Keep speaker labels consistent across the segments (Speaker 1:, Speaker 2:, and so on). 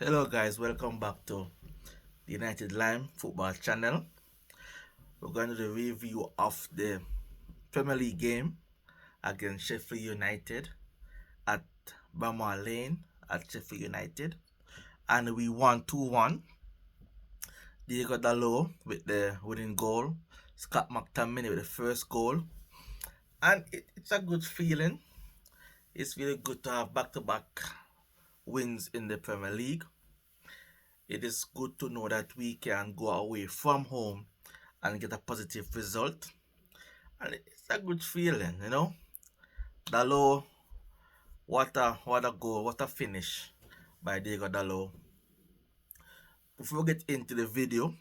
Speaker 1: Hello guys, welcome back to the United Lime Football Channel. We're going to do the review of the Premier League game against Sheffield United at Bramall Lane at Sheffield United. And we won 2-1. Diego Dalot with the winning goal. Scott McTominay with the first goal. And it's a good feeling. It's really good to have back-to-back wins in the Premier League. It is good to know that we can go away from home and get a positive result. And it's a good feeling. Dalot, what a goal, what a finish by Diego Dalot. Before we get into the video,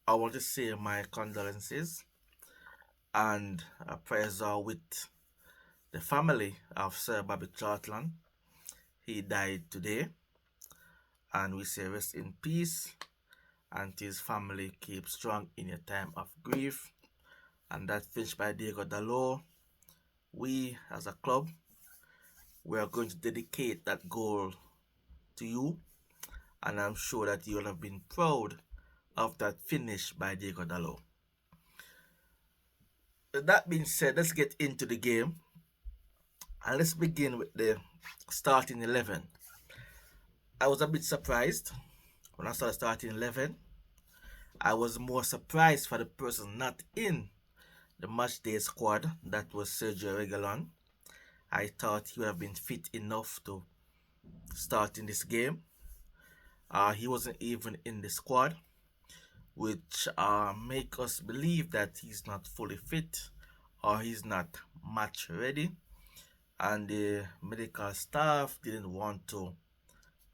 Speaker 1: I want to say my condolences and prayers are with the family of Sir Bobby Charlton. He died today, and we say rest in peace, and his family keep strong in your time of grief. And that finished by Diego Dalot. We as a club, we are going to dedicate that goal to you, and I'm sure that you will have been proud of that finish by Diego Dalot. With that being said, let's get into the game, and let's begin with the starting 11. I was a bit surprised when I saw the starting 11. I was more surprised for the person not in the matchday squad, that was Sergio Reguilon. I thought he would have been fit enough to start in this game. He wasn't even in the squad, which make us believe that he's not fully fit or he's not match ready, and the medical staff didn't want to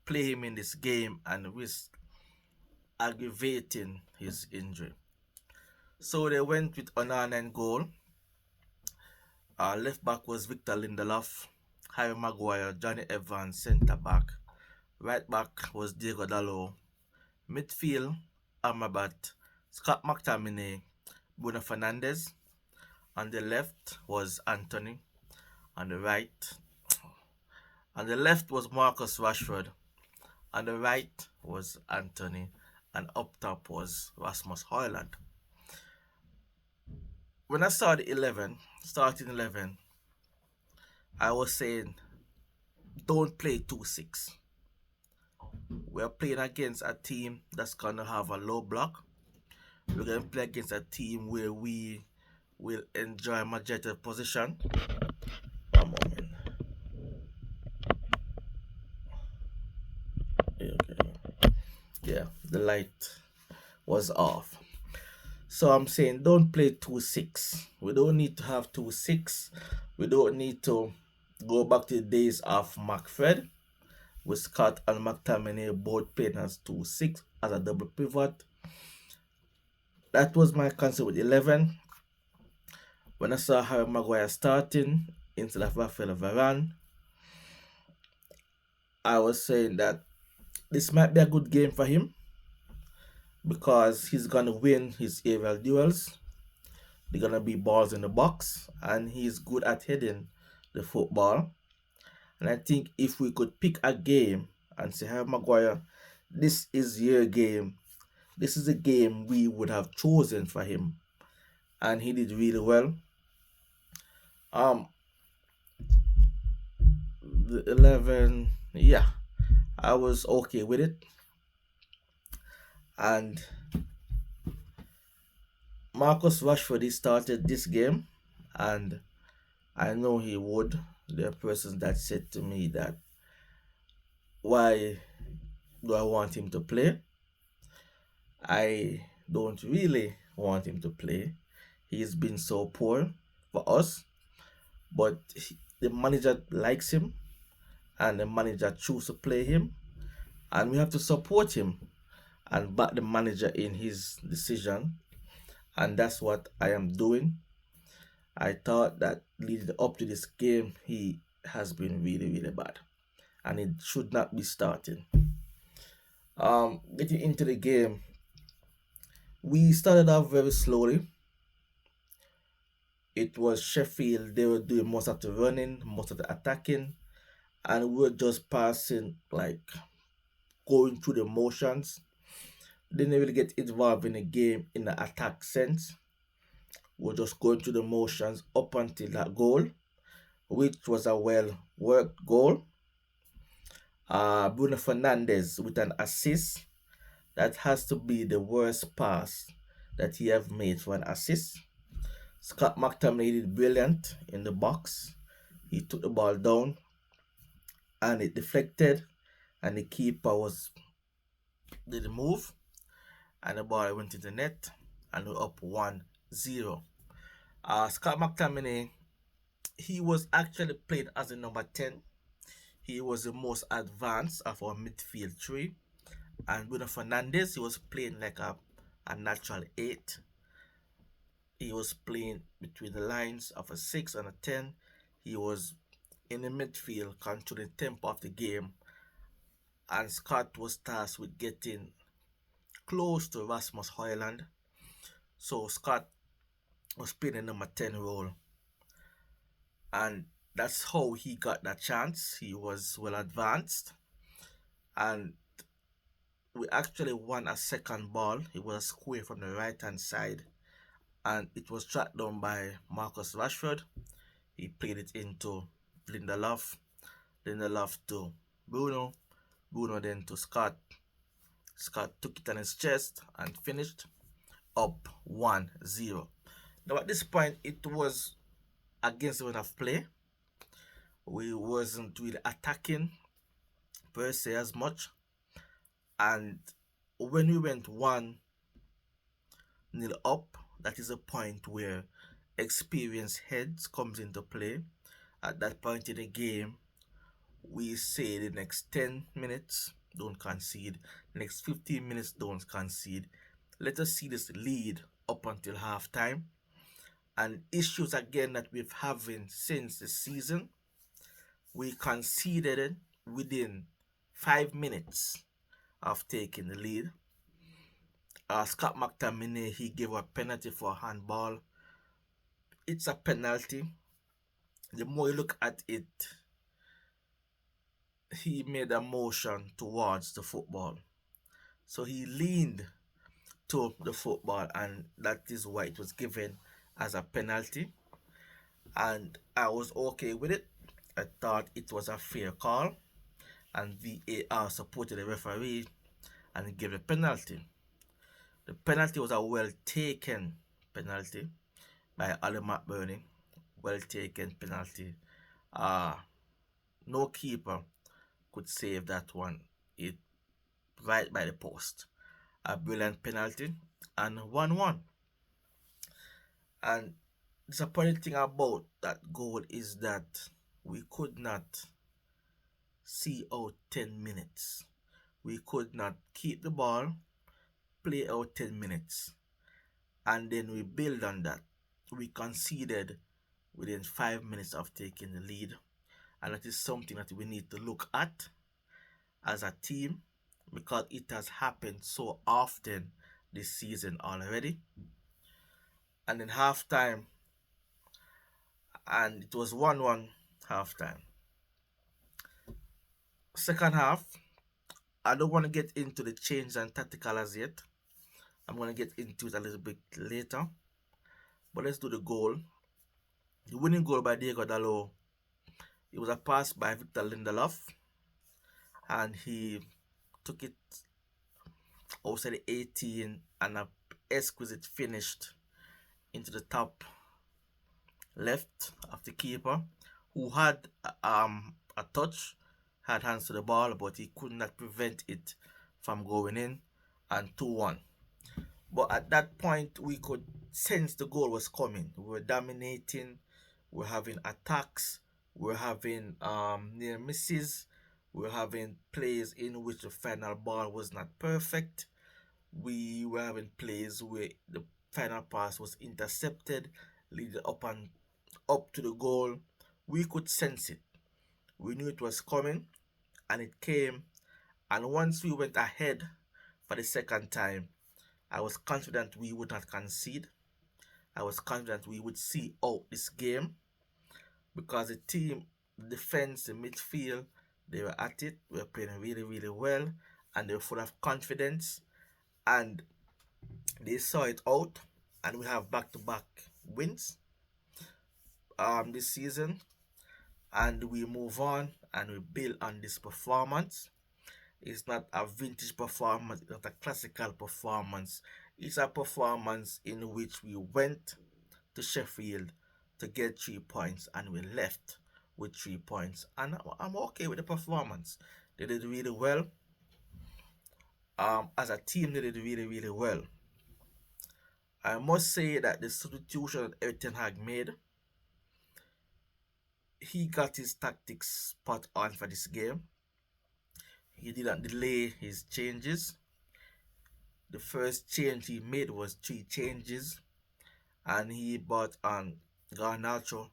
Speaker 1: play him in this game and risk aggravating his injury. So they went with Onana in goal. Left back was Victor Lindelof, Harry Maguire, Johnny Evans, centre back. Right back was Diego Dalot. Midfield, Amrabat, Scott McTominay, Bruno Fernandes. On the left was Anthony. On the right, on the left was Marcus Rashford. On the right was Anthony. And up top was Rasmus Højlund. When I saw the starting 11, I was saying, don't play 2-6. We're playing against a team that's going to have a low block. We're going to play against a team where we will enjoy majority of position. One moment. Okay. Yeah, the light was off. So I'm saying don't play 2-6. We don't need to have 2-6. We don't need to go back to the days of McFred, with Scott and McTominay both playing as 2-6 as a double pivot. That was my concept with 11. When I saw Harry Maguire starting instead of Rafael Varane, I was saying that this might be a good game for him because he's going to win his aerial duels. They're going to be balls in the box, and he's good at heading the football. And I think if we could pick a game and say, Harry Maguire, this is your game, this is a game we would have chosen for him, and he did really well. The 11, yeah, I was okay with it. And Marcus Rashford, he started this game, and I know he would. There are persons that said to me that, why do I want him to play? I don't really want him to play. He's been so poor for us, but the manager likes him, and the manager chooses to play him, and we have to support him and back the manager in his decision, and that's what I am doing. I thought that leading up to this game, he has been really, really bad, and it should not be starting. Getting into the game, we started off very slowly. It was Sheffield, they were doing most of the running, most of the attacking, and we were just passing like going through the motions. Didn't really get involved in the game in the attack sense. We're just going through the motions up until that goal, which was a well worked goal. Bruno Fernandes with an assist. That has to be the worst pass that he have made for an assist. Scott McTominay did brilliant in the box. He took the ball down and it deflected, and the keeper did the move, and the ball went into the net, and we're up 1-0. Scott McTominay, he was actually played as a number 10. He was the most advanced of our midfield three. And Bruno Fernandes, he was playing like a natural 8. He was playing between the lines of a 6 and a 10. He was in the midfield, controlling the tempo of the game. And Scott was tasked with getting close to Rasmus Højlund. So Scott was playing the number 10 role. And that's how he got that chance. He was well advanced. And we actually won a second ball. It was a square from the right hand side. And it was tracked down by Marcus Rashford. He played it into Lindelof. Lindelof to Bruno. Bruno then to Scott. Scott took it on his chest and finished up 1-0. Now at this point, it was against the run of play. We wasn't really attacking per se as much. And when we went 1-0 up, that is a point where experienced heads comes into play. At that point in the game, we say the next 10 minutes, don't concede. The next 15 minutes, don't concede. Let us see this lead up until halftime. And issues again that we've having since the season, we conceded it within 5 minutes of taking the lead. Scott McTominay, he gave a penalty for a handball. It's a penalty. The more you look at it, he made a motion towards the football. So he leaned to the football, and that is why it was given as a penalty. And I was okay with it. I thought it was a fair call, and VAR supported the referee and gave a penalty. The penalty was a well taken penalty by Ali McBurney. Well taken penalty. No keeper could save that one. It right by the post. A brilliant penalty and 1-1. And the disappointing thing about that goal is that we could not see out 10 minutes. We could not keep the ball, play out 10 minutes, and then we build on that. We conceded within 5 minutes of taking the lead, and that is something that we need to look at as a team, because it has happened so often this season already. And then halftime, and it was 1-1 halftime. Second half, I don't want to get into the change and tactical as yet. I'm going to get into it a little bit later. But let's do the goal. The winning goal by Diego Dalot. It was a pass by Victor Lindelof, and he took it outside the 18 and a exquisite finished into the top left of the keeper, who had a touch, had hands to the ball, but he could not prevent it from going in, and 2-1. But at that point, we could sense the goal was coming. We were dominating, we were having attacks, we were having near misses, we were having plays in which the final ball was not perfect. We were having plays where the final pass was intercepted, leading up to the goal. We could sense it. We knew it was coming, and it came. And once we went ahead for the second time, I was confident we would not concede. I was confident we would see out this game, because the team, the defense, the midfield, they were at it. We were playing really, really well. and they were full of confidence, and they saw it out, and we have back-to-back wins this season, and we move on and we build on this performance. It's not a vintage performance, it's not a classical performance. It's a performance in which we went to Sheffield to get 3 points and we left with 3 points. And I'm okay with the performance. They did really well. As a team, they did really, really well. I must say that the substitution that Erik Ten Hag made, he got his tactics spot on for this game. He didn't delay his changes. The first change he made was 3 changes, and he brought on Garnacho,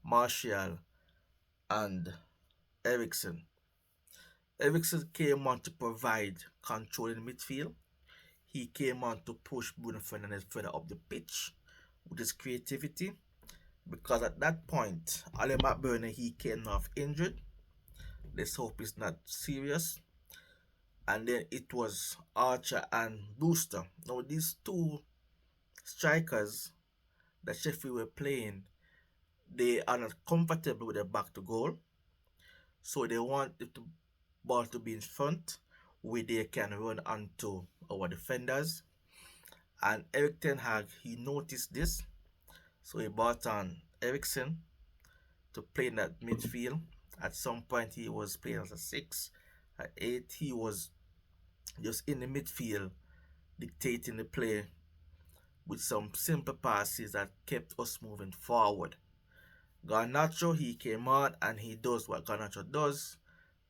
Speaker 1: Martial, and Ericsson. Ericsson came on to provide control in midfield. He came on to push Bruno Fernandes further up the pitch with his creativity, because at that point, Ali McBurney, he came off injured. Let's hope it's not serious. And then it was Archer and Brewster. Now these two strikers that Sheffield were playing, they are not comfortable with their back to goal. So they want the ball to be in front where they can run onto our defenders. And Erik Ten Hag, he noticed this. So he brought on Ericsson to play in that midfield. At some point he was playing as a 6. At 8 he was just in the midfield dictating the play with some simple passes that kept us moving forward. Garnacho, he came on and he does what Garnacho does.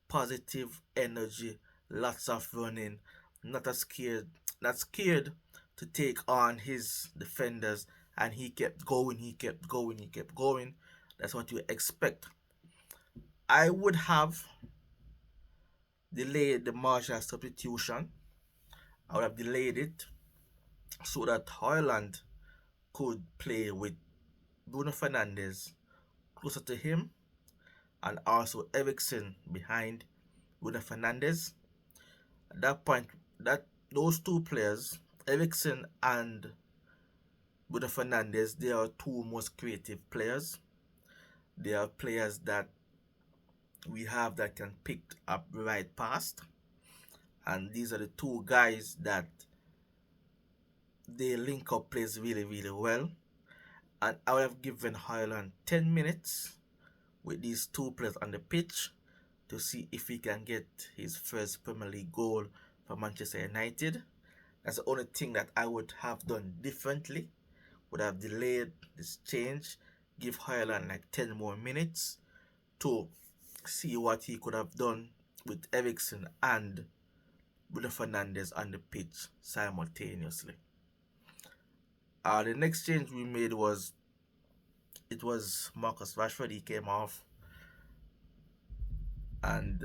Speaker 1: Positive energy, lots of running, not scared to take on his defenders, and he kept going, he kept going, he kept going. That's what you expect. I would have delayed the Martial substitution. I would have delayed it so that Haaland could play with Bruno Fernandes closer to him, and also Ericsson behind Bruno Fernandes. At that point, that those two players, Ericsson and Bruno Fernandes, they are two most creative players. They are players that we have that can pick up the right pass, and these are the two guys that they link up plays really, really well. And I would have given Haaland 10 minutes with these two players on the pitch to see if he can get his first Premier League goal for Manchester United. That's the only thing that I would have done differently. Would have delayed this change, give Haaland like 10 more minutes to see what he could have done with Ericsson and Bruno Fernandes on the pitch simultaneously. The next change we made was Marcus Rashford. He came off, and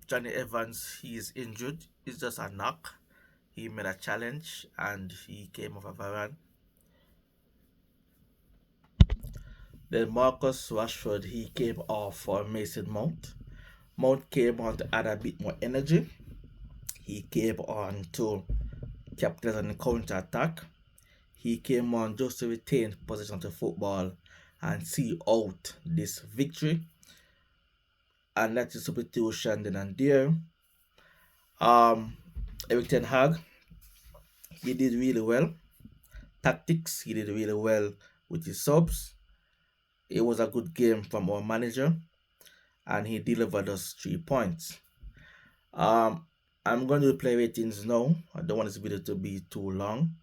Speaker 1: Johnny Evans, he is injured. It's just a knock. He made a challenge and he came off a Varane. Then Marcus Rashford, he came off for Mason Mount. Mount came on to add a bit more energy. He came on to capitalize on the counter attack. He came on just to retain possession of the football and see out this victory. And that's the substitution then and there. Erik Ten Hag, he did really well. Tactics, he did really well with his subs. It was a good game from our manager, and he delivered us 3 points. I'm going to play ratings now. I don't want this video to be too long.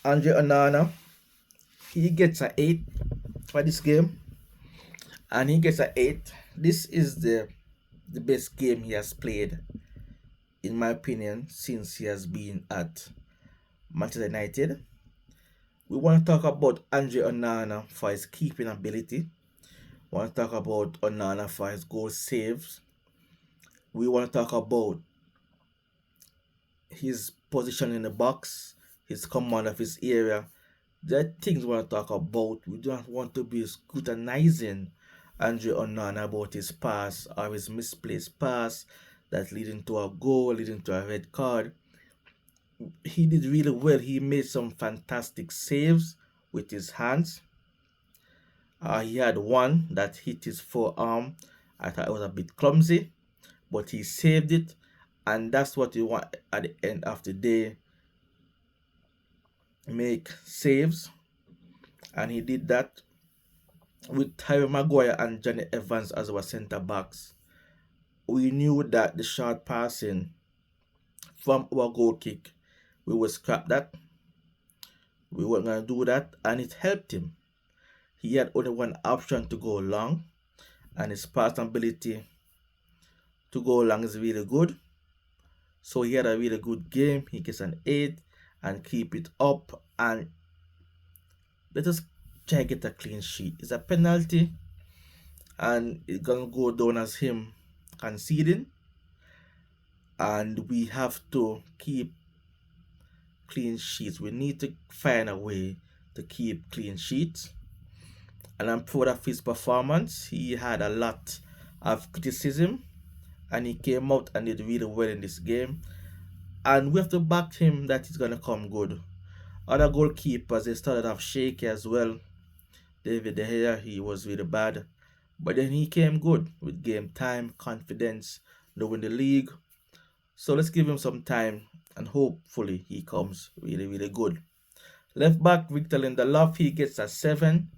Speaker 1: Andre Onana, he gets an 8 for this game, and he gets an 8. This is the best game he has played, in my opinion, since he has been at Manchester United. We want to talk about Andre Onana for his keeping ability. We want to talk about Onana for his goal saves. We want to talk about his position in the box, his command of his area. There are things we want to talk about. We don't want to be scrutinizing Andre Onana about his pass or his misplaced pass that leading to a goal, leading to a red card. He did really well. He made some fantastic saves with his hands. He had one that hit his forearm. I thought it was a bit clumsy, but he saved it, and that's what you want at the end of the day. Make saves, and he did that with Harry Maguire and Johnny Evans as our centre backs. We knew that the short passing from our goal kick, we would scrap that. We weren't gonna do that, and it helped him. He had only one option to go long, and his passing ability to go long is really good. So he had a really good game. He gets an 8 and keep it up, and let us try to get a clean sheet. It's a penalty, and it's gonna go down as him conceding, and we have to keep clean sheets. We need to find a way to keep clean sheets, and I'm proud of his performance. He had a lot of criticism, and he came out and did really well in this game, and we have to back him that he's gonna come good. Other goalkeepers, they started off shaky as well. David De Gea, he was really bad, but then he came good with game time, confidence, knowing the league. So let's give him some time, and hopefully he comes really, really good. Left back Victor Lindelof, he gets a 7.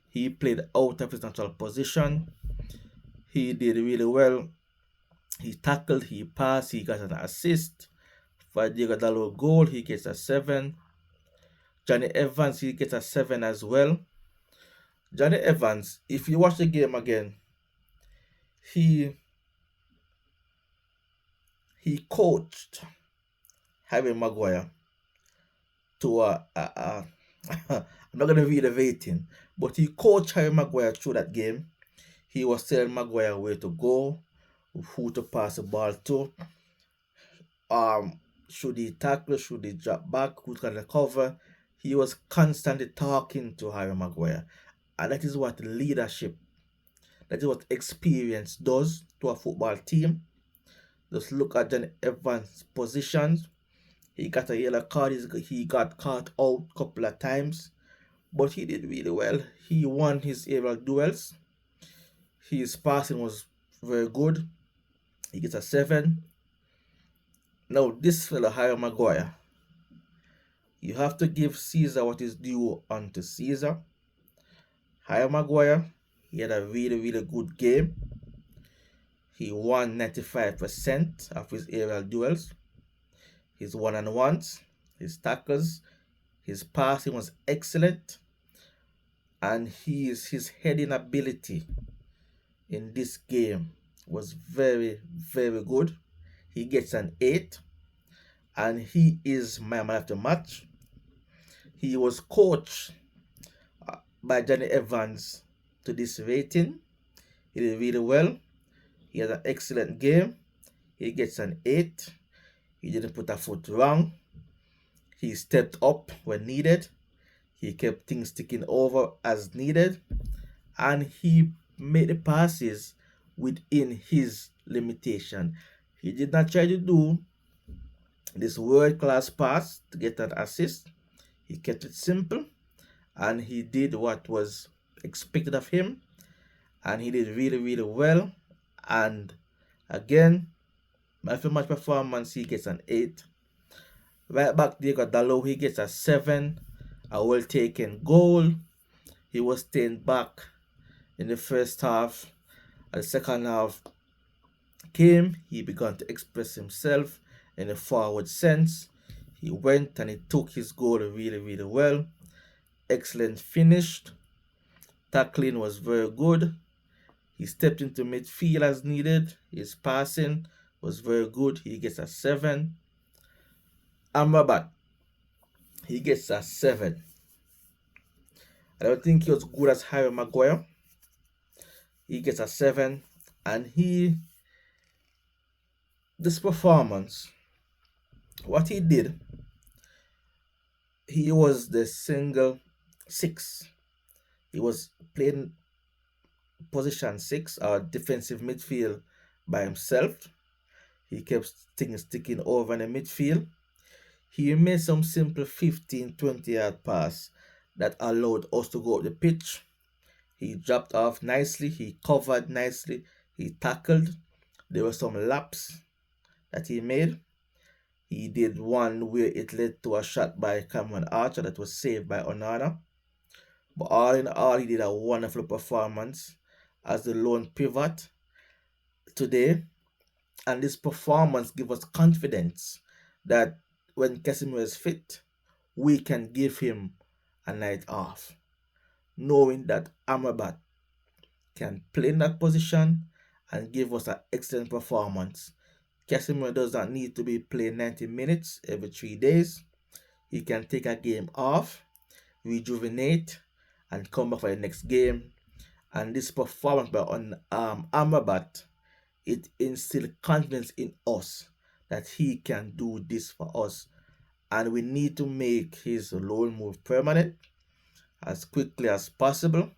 Speaker 1: He played out of his natural position. He did really well. He tackled, he passed, he got an assist. For Diego Dalot goal, he gets a 7. Johnny Evans, he gets a 7 as well. Johnny Evans, if you watch the game again, he coached Harry Maguire to I'm not gonna read the rating, but he coached Harry Maguire through that game. He was telling Maguire where to go, who to pass the ball to, should he tackle, should he drop back, who's gonna cover. He was constantly talking to Harry Maguire, and that is what leadership, that is what experience does to a football team. Just look at Johnny Evans' positions. He got a yellow card. He got caught out a couple of times, but he did really well. He won his aerial duels. His passing was very good. He gets a 7. Now this fellow Harry Maguire, you have to give Caesar what is due unto Caesar. Harry Maguire, he had a really, really good game. He won 95% of his aerial duels, his one-on-ones, his tackles, his passing was excellent, and his heading ability in this game was very, very good. He gets an 8, and he is my man of the match. He was coached by Johnny Evans to this rating. He did really well. He had an excellent game. He gets an 8. He didn't put a foot wrong. He stepped up when needed. He kept things ticking over as needed. And he made the passes within his limitation. He did not try to do this world-class pass to get an assist. He kept it simple, and he did what was expected of him, and he did really, really well. And again, after match performance, he gets an 8. Right back Diego Dalot, he gets a 7. A well taken goal. He was staying back in the first half. The second half came, he began to express himself in a forward sense. He went and he took his goal really, really well. Excellent finish. Tackling was very good. He stepped into midfield as needed. His passing was very good. He gets a 7. Amrabat, he gets a 7. I don't think he was good as Harry Maguire. He gets a 7. And this performance, what he did, he was the single 6. He was playing position 6 or defensive midfield by himself. He kept things sticking over in the midfield. He made some simple 15-20 yard pass that allowed us to go up the pitch. He dropped off nicely, he covered nicely, he tackled. There were some laps that he made. He did one where it led to a shot by Cameron Archer that was saved by Onana. But all in all, he did a wonderful performance as the lone pivot today. And this performance gives us confidence that when Casemiro is fit, we can give him a night off, knowing that Amrabat can play in that position and give us an excellent performance. Casemiro does not need to be playing 90 minutes every 3 days. He can take a game off, rejuvenate, and come back for the next game. And this performance by Amrabat, it instills confidence in us that he can do this for us. And we need to make his loan move permanent as quickly as possible.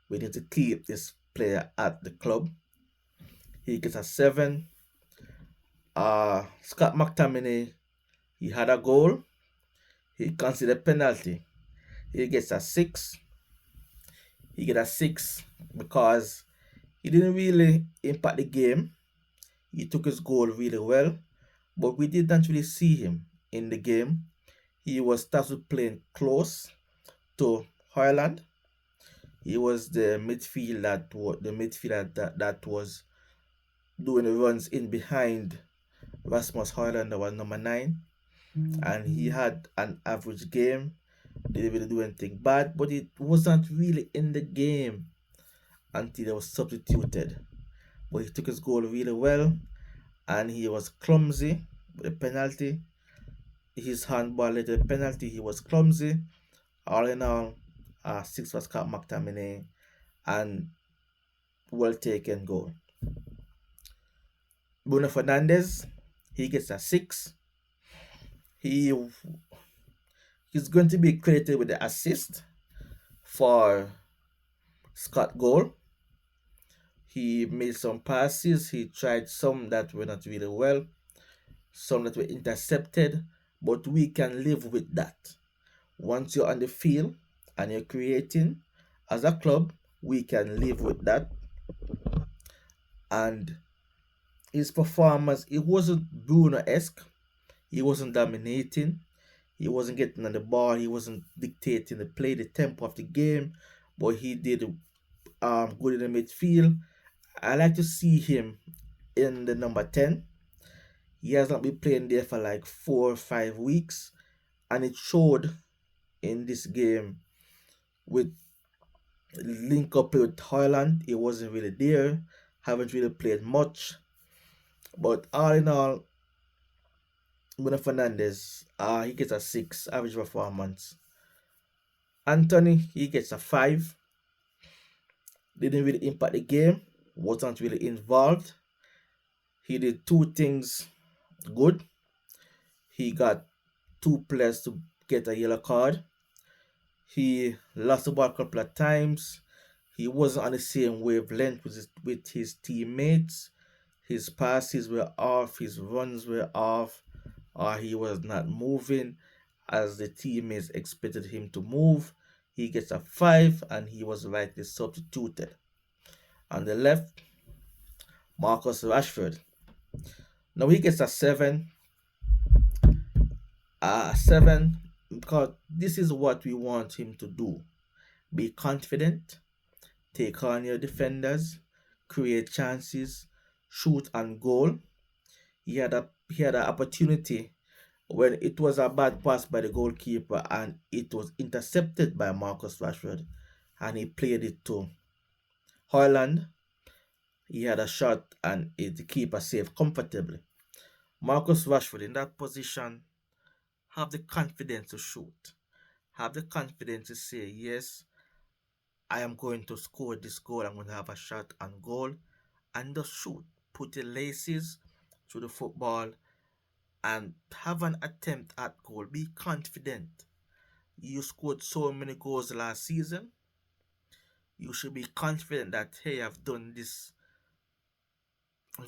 Speaker 1: We need to keep this player at the club. He gets a 7. Scott McTominay, he had a goal. He considered penalty. He gets a 6. He gets a 6 because he didn't really impact the game. He took his goal really well, but we did not really see him in the game. He was started playing close to Haaland. He was the midfielder that was doing the runs in behind Rasmus Haaland, that was number 9. And he had an average game. Didn't really do anything bad, but it wasn't really in the game until he was substituted. But he took his goal really well, and he was clumsy with the penalty. His handball led to the penalty. He was clumsy. All in all, 6 was Scott McTominay, and well taken goal. Bruno Fernandes, he gets a 6. He's going to be credited with the assist for Scott goal. He made some passes. He tried some that were not really well, some that were intercepted, but we can live with that. Once you're on the field and you're creating as a club, we can live with that. And his performance, it wasn't Bruno-esque. He wasn't dominating. He wasn't getting on the ball. He wasn't dictating the play, the tempo of the game. But he did good in the midfield. I like to see him in the number 10. He has not been playing there for like 4 or 5 weeks. And it showed in this game with link up with Haaland. He wasn't really there. Haven't really played much. But all in all, Bruno Fernandes, he gets a 6 average performance. Anthony, he gets a 5. Didn't really impact the game. Wasn't really involved. He did 2 things good. He got 2 players to get a yellow card. He lost the ball a couple of times. He wasn't on the same wavelength with his teammates. His passes were off. His runs were off. Or he was not moving as the teammates expected him to move. He gets a 5 and he was rightly substituted. On the left, Marcus Rashford. Now he gets a 7. 7 because this is what we want him to do. Be confident, take on your defenders, create chances, shoot and goal. He had an opportunity when it was a bad pass by the goalkeeper and it was intercepted by Marcus Rashford, and he played it to Haaland. He had a shot and the keeper saved comfortably. Marcus Rashford in that position, have the confidence to shoot. Have the confidence to say, yes, I am going to score this goal. I'm going to have a shot on goal. And just shoot. Put your laces to the football and have an attempt at goal. Be confident. You scored so many goals last season. You should be confident that, hey, I've done this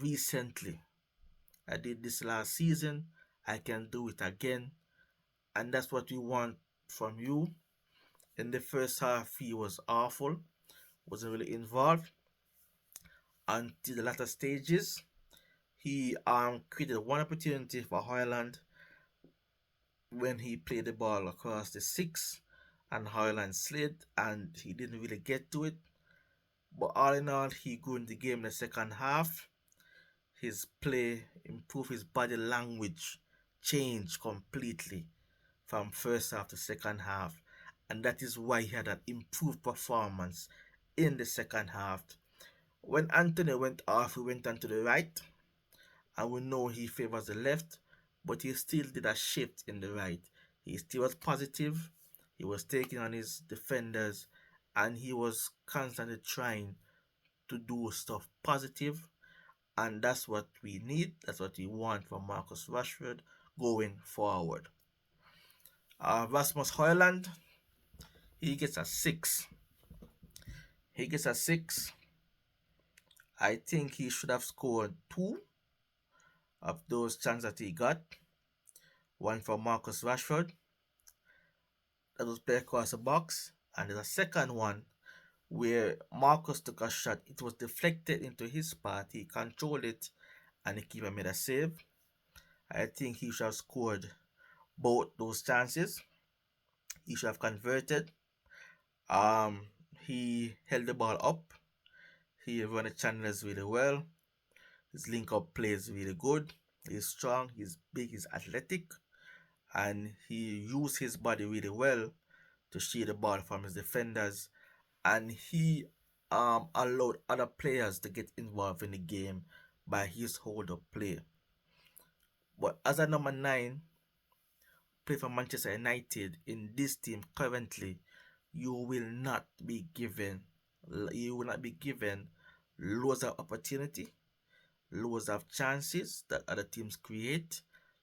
Speaker 1: recently. I did this last season. I can do it again. And that's what we want from you. In the first half, he was awful, wasn't really involved until the latter stages. He created one opportunity for Hoyland when he played the ball across the six, and Hoyland slid, and he didn't really get to it. But all in all, he grew in the game in the second half. His play improved, his body language changed completely from first half to second half, and that is why he had an improved performance in the second half. When Anthony went off, he went on to the right, and we know he favors the left, but he still did a shift in the right. He still was positive, he was taking on his defenders, and he was constantly trying to do stuff positive, and that's what we need, that's what we want from Marcus Rashford going forward. Rasmus Højlund, he gets a 6. He gets a 6. I think he should have scored 2 of those chances that he got. One for Marcus Rashford, that was played across the box, and there's a second one where Marcus took a shot. It was deflected into his path. He controlled it, and the keeper made a save. I think he should have scored both those chances. He should have converted. Um, he held the ball up. He run the channels really well. His link up play is really good. He's strong, he's big, he's athletic, and he used his body really well to shield the ball from his defenders. And he allowed other players to get involved in the game by his hold up play. But as a number 9, play for Manchester United in this team currently, you will not be given loads of opportunity, loads of chances that other teams create,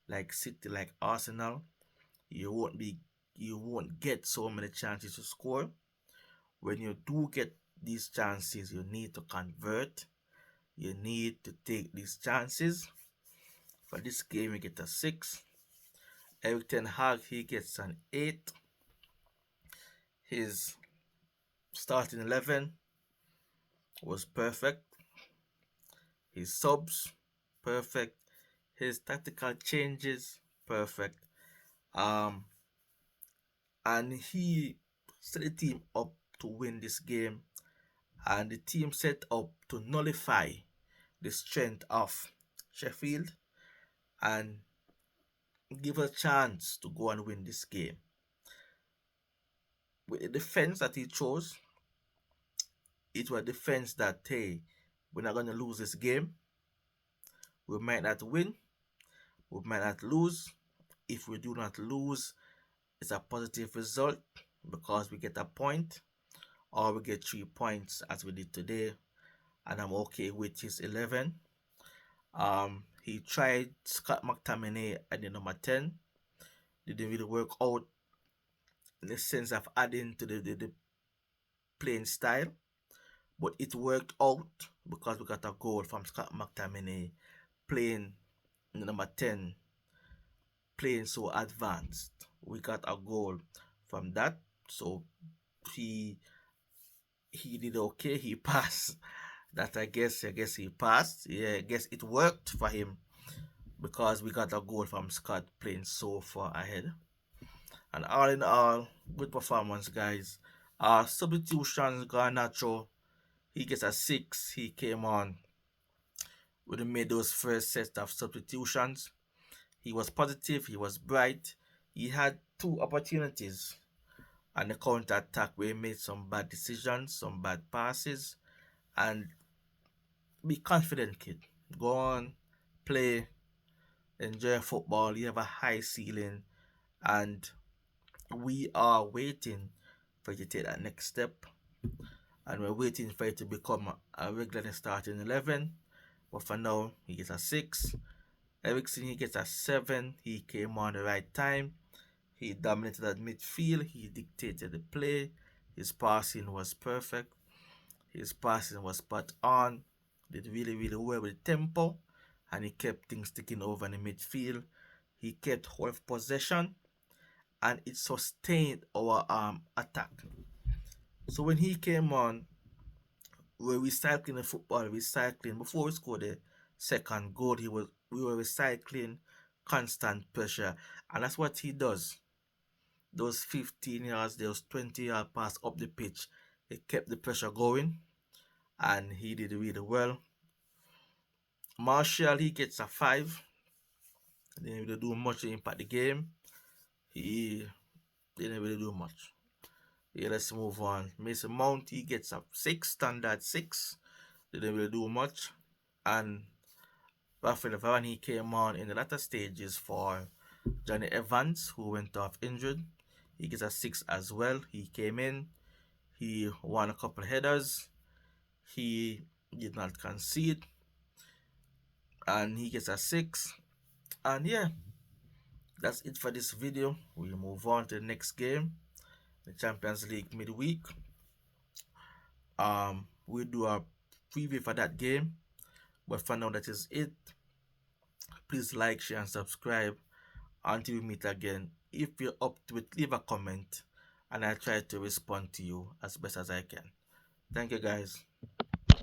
Speaker 1: like City, like Arsenal. You won't get so many chances to score. When you do get these chances, you need to convert. You need to take these chances. For this game, you get a 6. Erik Ten Hag, he gets an 8. His starting 11 was perfect. His subs, perfect. His tactical changes, perfect. And he set the team up to win this game, and the team set up to nullify the strength of Sheffield and give us a chance to go and win this game. With the defense that he chose, it was a defense that, hey, we're not going to lose this game. We might not win, we might not lose. If we do not lose, it's a positive result because we get a point, or we get 3 points as we did today, and I'm okay with his 11. He tried Scott McTominay at the number 10. Didn't really work out in the sense of adding to the playing style, but it worked out because we got a goal from Scott McTominay playing in the number 10, playing so advanced. We got a goal from that, so he did okay. He passed. That I guess he passed. Yeah, I guess it worked for him because we got a goal from Scott playing so far ahead. And all in all, good performance, guys. Substitutions, Garnacho, he gets a 6. He came on when he made those first set of substitutions. He was positive, he was bright. He had 2 opportunities on the counter attack where he made some bad decisions, some bad passes. And be confident, kid. Go on, play, enjoy football. You have a high ceiling, and we are waiting for you to take that next step. And we're waiting for you to become a regular starting 11. But for now, he gets a 6. Eriksen, he gets a 7. He came on the right time. He dominated at midfield. He dictated the play. His passing was perfect. His passing was spot on, did really, really well with tempo, and he kept things ticking over in the midfield. He kept hold of possession, and it sustained our attack. So when he came on, we were recycling the football, recycling. Before we scored the second goal, we were recycling constant pressure, and that's what he does. Those 15 yards, those 20-yard pass up the pitch, it kept the pressure going, and he did really well. Marshall, he gets a 5. Didn't really do much to impact the game. He didn't really do much. Yeah, let's move on. Mason Mount, he gets a 6, standard 6. Didn't really do much. And Rafael Varane, he came on in the latter stages for Johnny Evans, who went off injured. He gets a 6 as well. He came in. He won a couple of headers. He did not concede. And he gets a 6. And yeah, that's it for this video. We move on to the next game, the Champions League midweek. We'll do a preview for that game. But for now, that is it. Please like, share, and subscribe. Until we meet again, if you're up to it, leave a comment, and I'll try to respond to you as best as I can. Thank you, guys.